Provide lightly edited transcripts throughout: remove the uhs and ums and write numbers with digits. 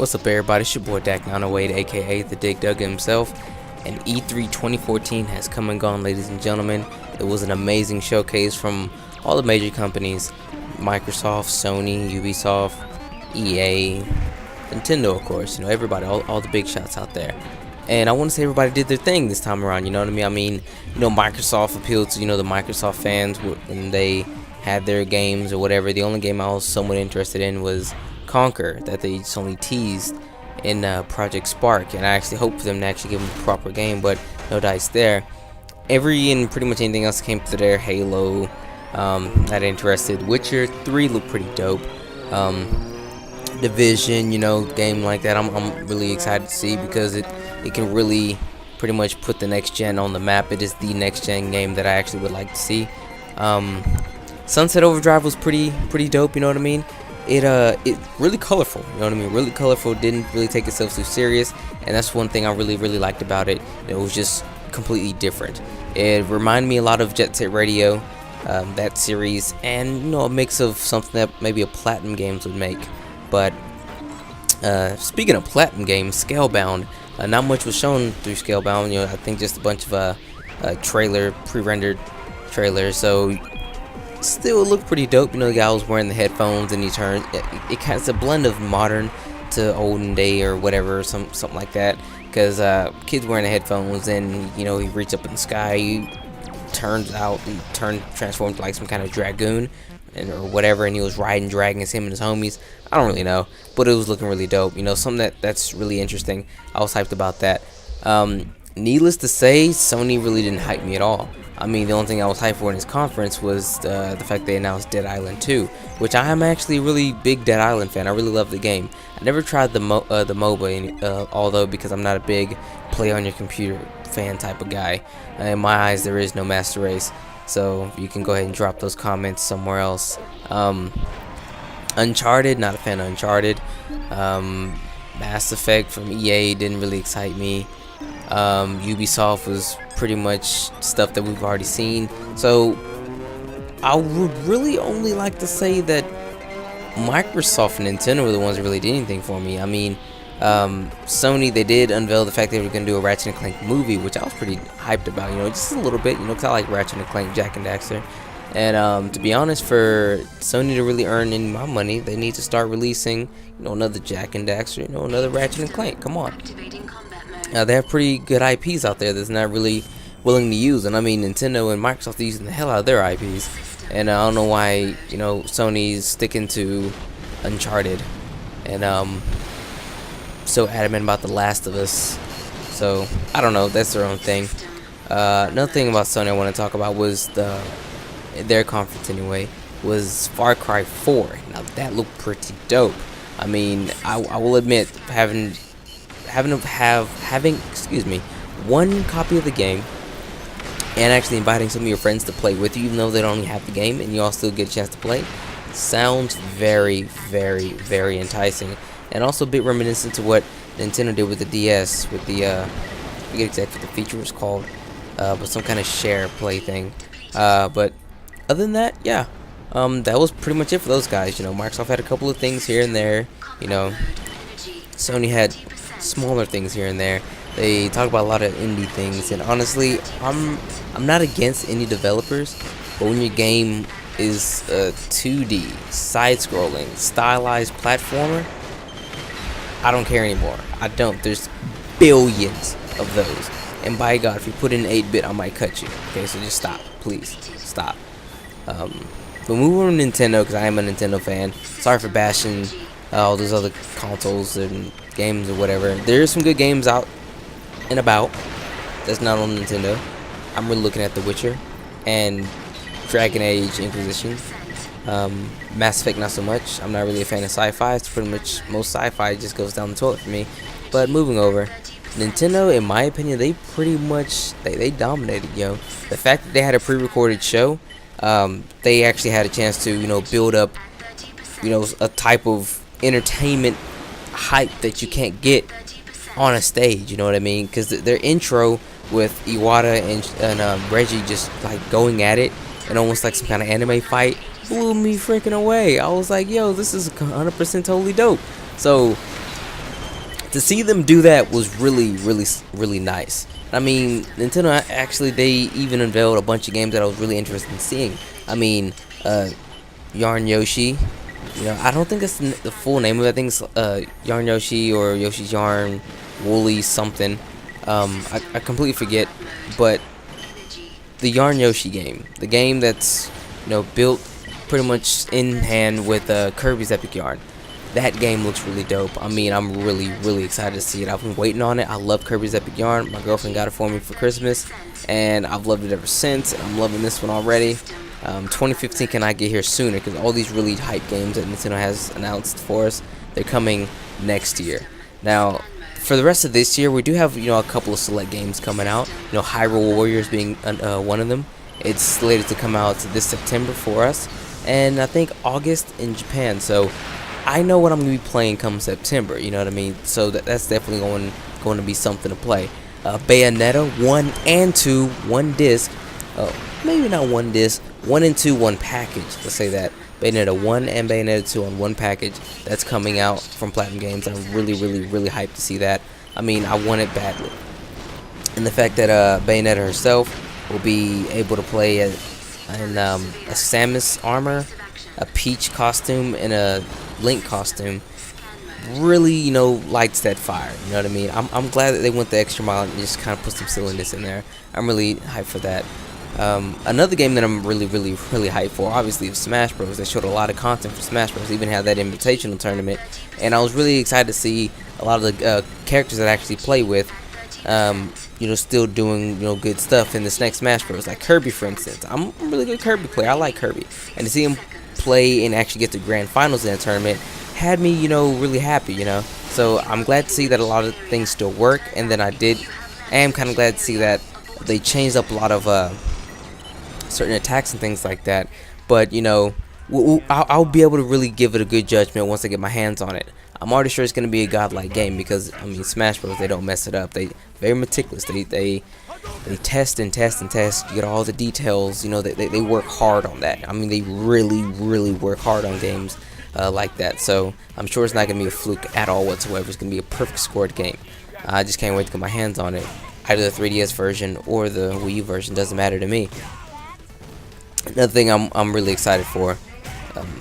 What's up, everybody? It's your boy Dak908, aka the Dig Dugga himself. And E3 2014 has come and gone, ladies and gentlemen. It was an amazing showcase from all the major companies: Microsoft, Sony, Ubisoft, EA, Nintendo, of course. Everybody, all the big shots out there. And I want to say everybody did their thing this time around. You know what I mean? Microsoft appealed to the Microsoft fans when they had their games or whatever. The only game I was somewhat interested in was Conquer, that they just only teased in Project Spark, and I actually hope for them to actually give them a proper game, but no dice there. And pretty much anything else came through there. Halo, not interested. Witcher 3 looked pretty dope. Division, game like that, I'm really excited to see, because it can really pretty much put the next gen on the map. It is the next gen game that I actually would like to see. Sunset Overdrive was pretty dope, you know what I mean? It really colorful, you know what I mean? Really colorful, didn't really take itself too serious, and that's one thing I really liked about it. It was just completely different. It reminded me a lot of Jet Set Radio, that series, and a mix of something that maybe a Platinum Games would make. But speaking of Platinum Games, Scalebound, not much was shown through Scalebound. I think just a bunch of pre-rendered trailers. So still it looked pretty dope. The guy was wearing the headphones, and he turned. It has a blend of modern to olden day or whatever, something like that. Because kids wearing the headphones, and he reached up in the sky. He transformed to like some kind of dragoon or whatever, and he was riding dragons, him and his homies. I don't really know, but it was looking really dope. Something that's really interesting. I was hyped about that. Needless to say, Sony really didn't hype me at all. The only thing I was hyped for in this conference was the fact they announced Dead Island 2, which I am actually a really big Dead Island fan. I really love the game. I never tried the MOBA, although because I'm not a big play on your computer fan type of guy. In my eyes, there is no Master Race. So you can go ahead and drop those comments somewhere else. Uncharted, not a fan of Uncharted. Mass Effect from EA didn't really excite me. Ubisoft was pretty much stuff that we've already seen. So I would really only like to say that Microsoft and Nintendo were the ones that really did anything for me. Sony, they did unveil the fact they were going to do a Ratchet and Clank movie, which I was pretty hyped about, just a little bit, because I like Ratchet and Clank, Jak and Daxter. And to be honest, for Sony to really earn any of my money, they need to start releasing, another Jak and Daxter, another Ratchet and Clank. Come on. They have pretty good IPs out there that's not really willing to use, and Nintendo and Microsoft are using the hell out of their IPs, and I don't know why Sony's sticking to Uncharted, and so adamant about The Last of Us. So I don't know, that's their own thing. Another thing about Sony I want to talk about was their conference anyway, was Far Cry 4. Now that looked pretty dope. I will admit, having one copy of the game and actually inviting some of your friends to play with you, even though they don't only have the game and you all still get a chance to play, sounds very enticing, and also a bit reminiscent to what Nintendo did with the DS, with the I forget exactly what the feature was called, but some kind of share play thing. But other than that, yeah, that was pretty much it for those guys. Microsoft had a couple of things here and there. Sony had smaller things here and there. They talk about a lot of indie things, and honestly, I'm not against indie developers, but when your game is a 2D side-scrolling stylized platformer, I don't care anymore. I don't. There's billions of those, and by God, if you put in 8-bit, I might cut you. Okay, so just stop, please stop. But moving on to Nintendo, because I am a Nintendo fan. Sorry for bashing all those other consoles and games or whatever. There's some good games out and about that's not on Nintendo. I'm really looking at The Witcher and Dragon Age Inquisition. Mass Effect, not so much. I'm not really a fan of sci-fi. It's pretty much most sci-fi just goes down the toilet for me. But moving over, Nintendo, in my opinion, they pretty much they dominated. The fact that they had a pre-recorded show, they actually had a chance to build up a type of entertainment hype that you can't get on a stage, you know what I mean? Because their intro with Iwata and Reggie just like going at it and almost like some kind of anime fight blew me freaking away. I was like, yo, this is 100% totally dope. So to see them do that was really nice. I mean, Nintendo actually, they even unveiled a bunch of games that I was really interested in seeing. I mean, Yarn Yoshi. You know, I don't think that's the full name of it. I think it's Yarn Yoshi or Yoshi's Yarn Woolly something. I completely forget, but the Yarn Yoshi game, the game that's, you know, built pretty much in hand with Kirby's Epic Yarn. That game looks really dope. I mean, I'm really excited to see it. I've been waiting on it. I love Kirby's Epic Yarn. My girlfriend got it for me for Christmas, and I've loved it ever since. And I'm loving this one already. 2015 cannot get here sooner because all these really hype games that Nintendo has announced for us, they're coming next year. Now, for the rest of this year, we do have, you know, a couple of select games coming out. You know, Hyrule Warriors being one of them. It's slated to come out this September for us, and I think August in Japan. So I know what I'm going to be playing come September, you know what I mean? So that's definitely going to be something to play. Bayonetta 1 and 2, one disc. Maybe not one disc, 1 and 2, one package. Let's say that. Bayonetta 1 and Bayonetta 2 on one package. That's coming out from Platinum Games. I'm really hyped to see that. I mean, I want it badly. And the fact that Bayonetta herself will be able to play in a Samus armor, a Peach costume, and a Link costume really, you know, lights that fire. You know what I mean? I'm glad that they went the extra mile and just kind of put some silliness in there. I'm really hyped for that. Another game that I'm really hyped for, obviously, is Smash Bros. They showed a lot of content for Smash Bros. They even had that invitational tournament, and I was really excited to see a lot of the characters that I actually play with, you know, still doing, you know, good stuff in this next Smash Bros. Like Kirby, for instance. I'm a really good Kirby player. I like Kirby, and to see him play and actually get to grand finals in that tournament had me, you know, really happy, you know. So I'm glad to see that a lot of things still work, and then I am kind of glad to see that they changed up a lot of certain attacks and things like that. But, you know, I'll be able to really give it a good judgment once I get my hands on it. I'm already sure it's going to be a godlike game because, I mean, Smash Bros, they don't mess it up. They very meticulous. They test and test and test. You get all the details. You know, they work hard on that. I mean, they really work hard on games like that. So I'm sure it's not going to be a fluke at all whatsoever. It's going to be a perfect scored game. I just can't wait to get my hands on it. Either the 3DS version or the Wii U version, doesn't matter to me. Another thing I'm really excited for,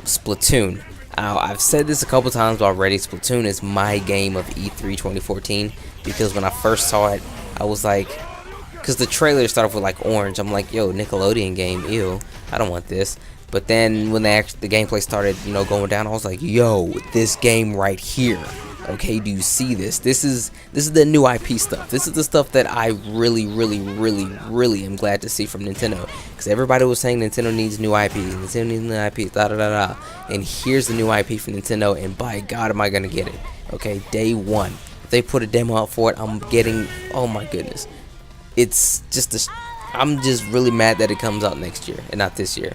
Splatoon. I've said this a couple times already. Splatoon is my game of E3 2014 because when I first saw it, I was like, because the trailer started off with like orange. I'm like, yo, Nickelodeon game, ew, I don't want this. But then when the gameplay started, you know, going down, I was like, yo, this game right here. Okay, do you see this? This is the new IP stuff. This is the stuff that I really am glad to see from Nintendo. Because everybody was saying Nintendo needs new IP. Nintendo needs new IP. And here's the new IP from Nintendo. And by God, am I gonna get it? Okay, day one. If they put a demo out for it, I'm getting. Oh my goodness. It's just I'm just really mad that it comes out next year and not this year.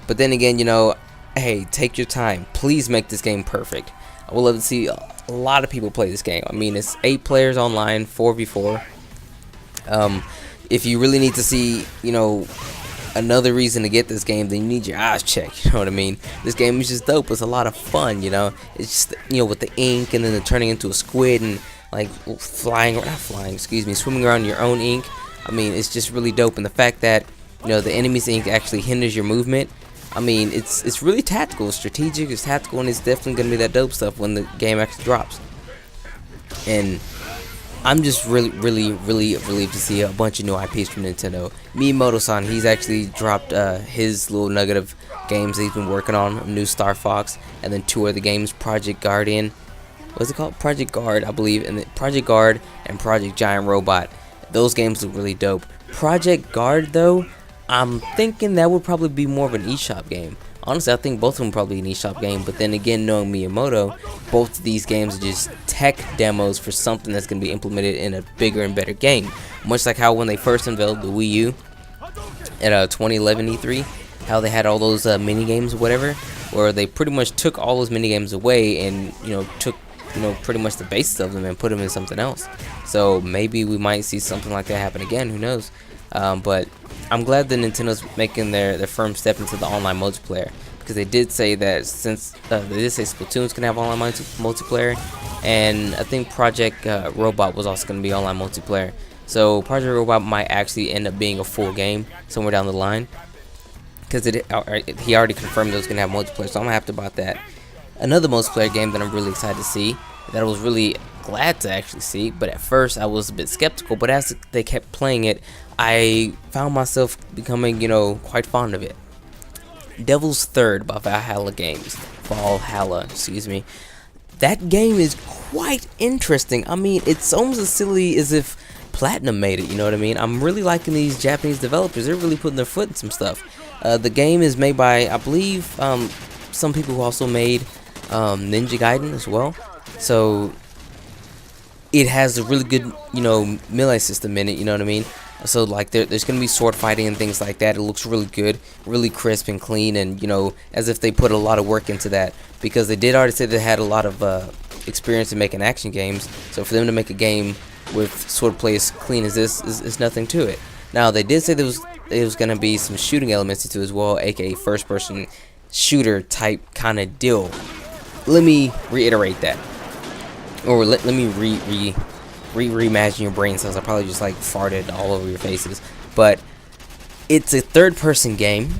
But then again, you know, hey, take your time. Please make this game perfect. I would love to see a lot of people play this game. I mean, it's 8 players online, 4v4. If you really need to see, you know, another reason to get this game, then you need your eyes checked. You know what I mean? This game is just dope. It's a lot of fun, you know. It's just, you know, with the ink and then the turning into a squid and like swimming around your own ink. I mean, it's just really dope. And the fact that, you know, the enemy's ink actually hinders your movement. I mean, it's really tactical, it's strategic, it's tactical, and it's definitely going to be that dope stuff when the game actually drops. And I'm just really relieved to see a bunch of new IPs from Nintendo. Miyamoto-san, he's actually dropped his little nugget of games that he's been working on, new Star Fox, and then 2 other games, Project Guardian. What's it called? Project Guard, I believe, and Project Guard and Project Giant Robot. Those games look really dope. Project Guard, though, I'm thinking that would probably be more of an eShop game. Honestly, I think both of them would probably be an eShop game. But then again, knowing Miyamoto, both of these games are just tech demos for something that's going to be implemented in a bigger and better game. Much like how when they first unveiled the Wii U at 2011 E3, how they had all those mini games or whatever, where they pretty much took all those mini games away and, you know, took, you know, pretty much the basis of them and put them in something else. So maybe we might see something like that happen again. Who knows? But I'm glad that Nintendo's making their firm step into the online multiplayer, because they did say that since they did say Splatoon's gonna have online multiplayer, and I think Project Robot was also gonna be online multiplayer. So Project Robot might actually end up being a full game somewhere down the line, because he already confirmed it was gonna have multiplayer. So I'm happy about that. Another multiplayer game that I'm really excited to see, that I was really glad to actually see, but at first I was a bit skeptical, but as they kept playing it, I found myself becoming, quite fond of it. Devil's Third by Valhalla Games. Valhalla, excuse me. That game is quite interesting. I mean, it's almost as silly as if Platinum made it, you know what I mean? I'm really liking these Japanese developers. They're really putting their foot in some stuff. The game is made by, I believe, some people who also made Ninja Gaiden as well. So it has a really good, melee system in it, you know what I mean? So like there's gonna be sword fighting and things like that. It looks really good, really crisp and clean, and as if they put a lot of work into that, because they did already say they had a lot of experience in making action games. So for them to make a game with swordplay as clean as this is nothing to it. Now they did say there was gonna be some shooting elements into it as well, aka first person shooter type kind of deal. Let me reiterate that, or let me reimagine your brain cells. I probably just like farted all over your faces. But it's a third person game,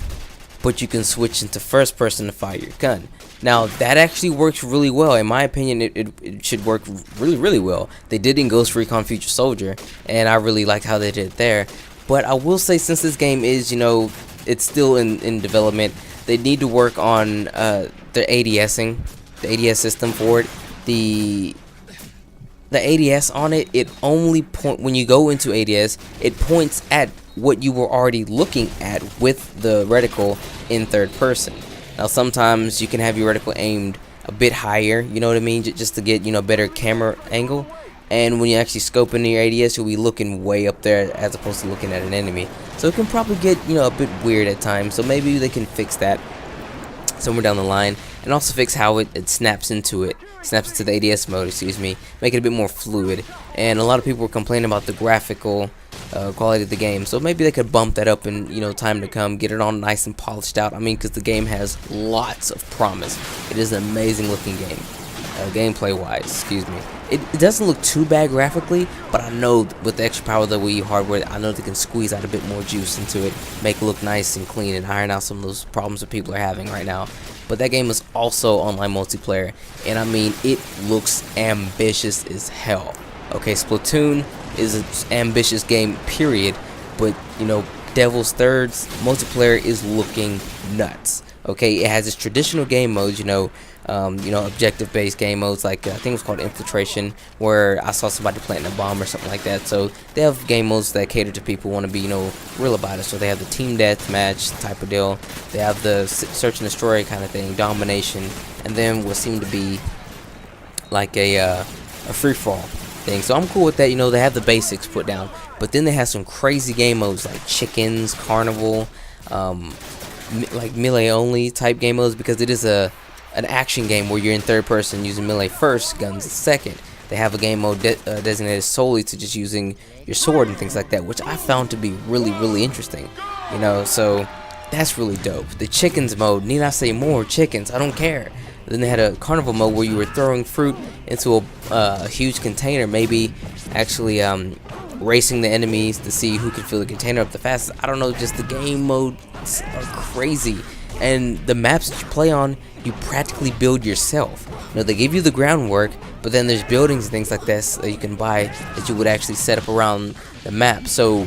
but you can switch into first person to fire your gun. Now that actually works really well. In my opinion, it should work really well. They did in Ghost Recon Future Soldier, and I really liked how they did it there. But I will say, since this game is, it's still in development, they need to work on their ADSing, the ADS system for it. The ADS on it, when you go into ADS, it points at what you were already looking at with the reticle in third person. Now sometimes you can have your reticle aimed a bit higher, you know what I mean, just to get better camera angle. And when you actually scope into your ADS, you'll be looking way up there as opposed to looking at an enemy. So it can probably get a bit weird at times. So maybe they can fix that somewhere down the line, and also fix how it snaps into the ADS mode, make it a bit more fluid. And a lot of people were complaining about the graphical quality of the game, so maybe they could bump that up in time to come, get it all nice and polished out. I mean, because the game has lots of promise. It is an amazing looking game, gameplay wise, it doesn't look too bad graphically, but I know with the extra power of the Wii U hardware, I know they can squeeze out a bit more juice into it, make it look nice and clean, and iron out some of those problems that people are having right now. But that game is also online multiplayer, and I mean, it looks ambitious as hell. Okay, Splatoon is an ambitious game, period, but Devil's Third's multiplayer is looking nuts. Okay, it has its traditional game modes, objective-based game modes, like I think it was called Infiltration, where I saw somebody planting a bomb or something like that. So they have game modes that cater to people who want to be, real about it. So they have the team deathmatch type of deal. They have the search and destroy kind of thing, domination, and then what seemed to be like a free-for-all thing. So I'm cool with that. They have the basics put down, but then they have some crazy game modes like chickens, carnival, like melee only type game modes, because it is an action game where you're in third person using melee first, guns second. They have a game mode designated solely to just using your sword and things like that, which I found to be really interesting. So that's really dope. The chickens mode, need I say more? Chickens, I don't care. Then they had a carnival mode where you were throwing fruit into a huge container, maybe actually racing the enemies to see who could fill the container up the fastest. I don't know, just the game modes are crazy. And the maps that you play on, you practically build yourself. They give you the groundwork, but then there's buildings and things like this that you can buy that you would actually set up around the map. So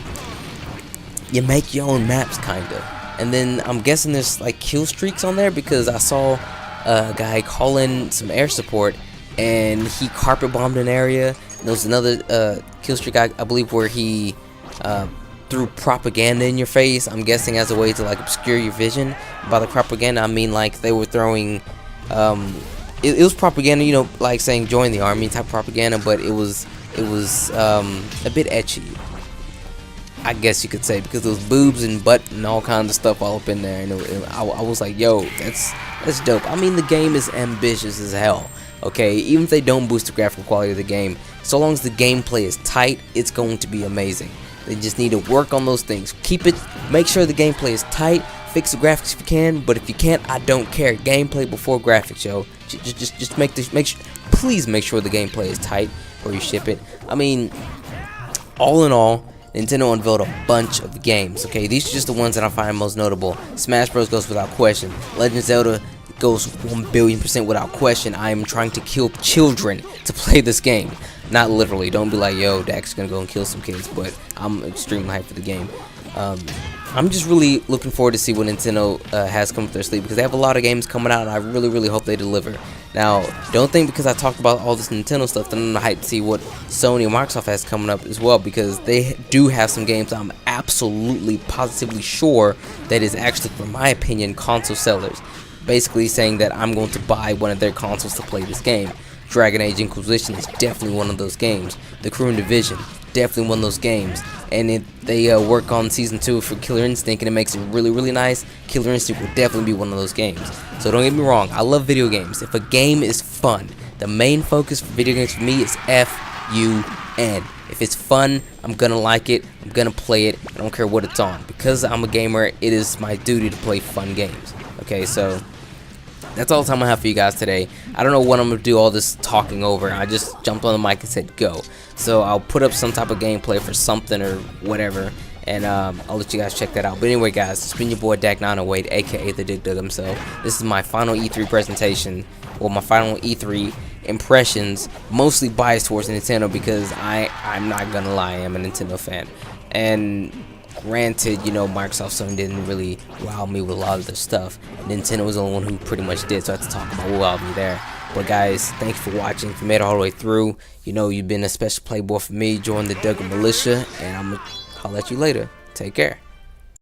you make your own maps, kinda. And then I'm guessing there's like kill streaks on there, because I saw a guy call in some air support and he carpet bombed an area. There was another kill streak, I believe, where he threw propaganda in your face, I'm guessing as a way to like obscure your vision. By the propaganda, I mean like they were throwing it was propaganda, like saying join the army type propaganda, but it was a bit etchy, I guess you could say, because there was boobs and butt and all kinds of stuff all up in there, and I was like, yo, that's dope. I mean, the game is ambitious as hell. Okay, even if they don't boost the graphical quality of the game, so long as the gameplay is tight, it's going to be amazing. They just need to work on those things. Make sure the gameplay is tight, Fix the graphics if you can, but if you can't, I don't care. Gameplay before graphics, yo. Just please make sure the gameplay is tight before you ship it. I mean, all in all, Nintendo unveiled a bunch of games. Okay, these are just the ones that I find most notable. Smash Bros goes without question. Legend of Zelda goes 1,000,000,000% without question. I am trying to kill children to play this game. Not literally. Don't be like, yo, Dak's gonna go and kill some kids. But I'm extremely hyped for the game. I'm just really looking forward to see what Nintendo has come up their sleeve, because they have a lot of games coming out, and I really hope they deliver. Now, don't think because I talked about all this Nintendo stuff that I'm hyped to see what Sony and Microsoft has coming up as well, because they do have some games I'm absolutely positively sure that is actually, for my opinion, console sellers. Basically saying that I'm going to buy one of their consoles to play this game. Dragon Age Inquisition is definitely one of those games. The Crew and Division, definitely one of those games. And they work on Season 2 for Killer Instinct, and it makes it really nice. Killer Instinct will definitely be one of those games. So don't get me wrong, I love video games. If a game is fun, the main focus for video games for me is F-U-N. If it's fun, I'm gonna like it, I'm gonna play it, I don't care what it's on. Because I'm a gamer, it is my duty to play fun games. Okay, so that's all the time I have for you guys today. I don't know what I'm going to do all this talking over. I just jumped on the mic and said go. So I'll put up some type of gameplay for something or whatever, and I'll let you guys check that out. But anyway, guys, it's been your boy Dak908, aka the Dig Dug himself. This is my final E3 presentation, or my final E3 impressions, mostly biased towards Nintendo, because I'm not going to lie, I am a Nintendo fan. And granted, you know, Microsoft, Sony didn't really wow me with a lot of their stuff. Nintendo was the only one who pretty much did, so I have to talk about what wowed me there. But guys, thanks for watching. If you made it all the way through, you know you've been a special playboy for me. Join the Duggar Militia, and I'm going to holler at you later. Take care.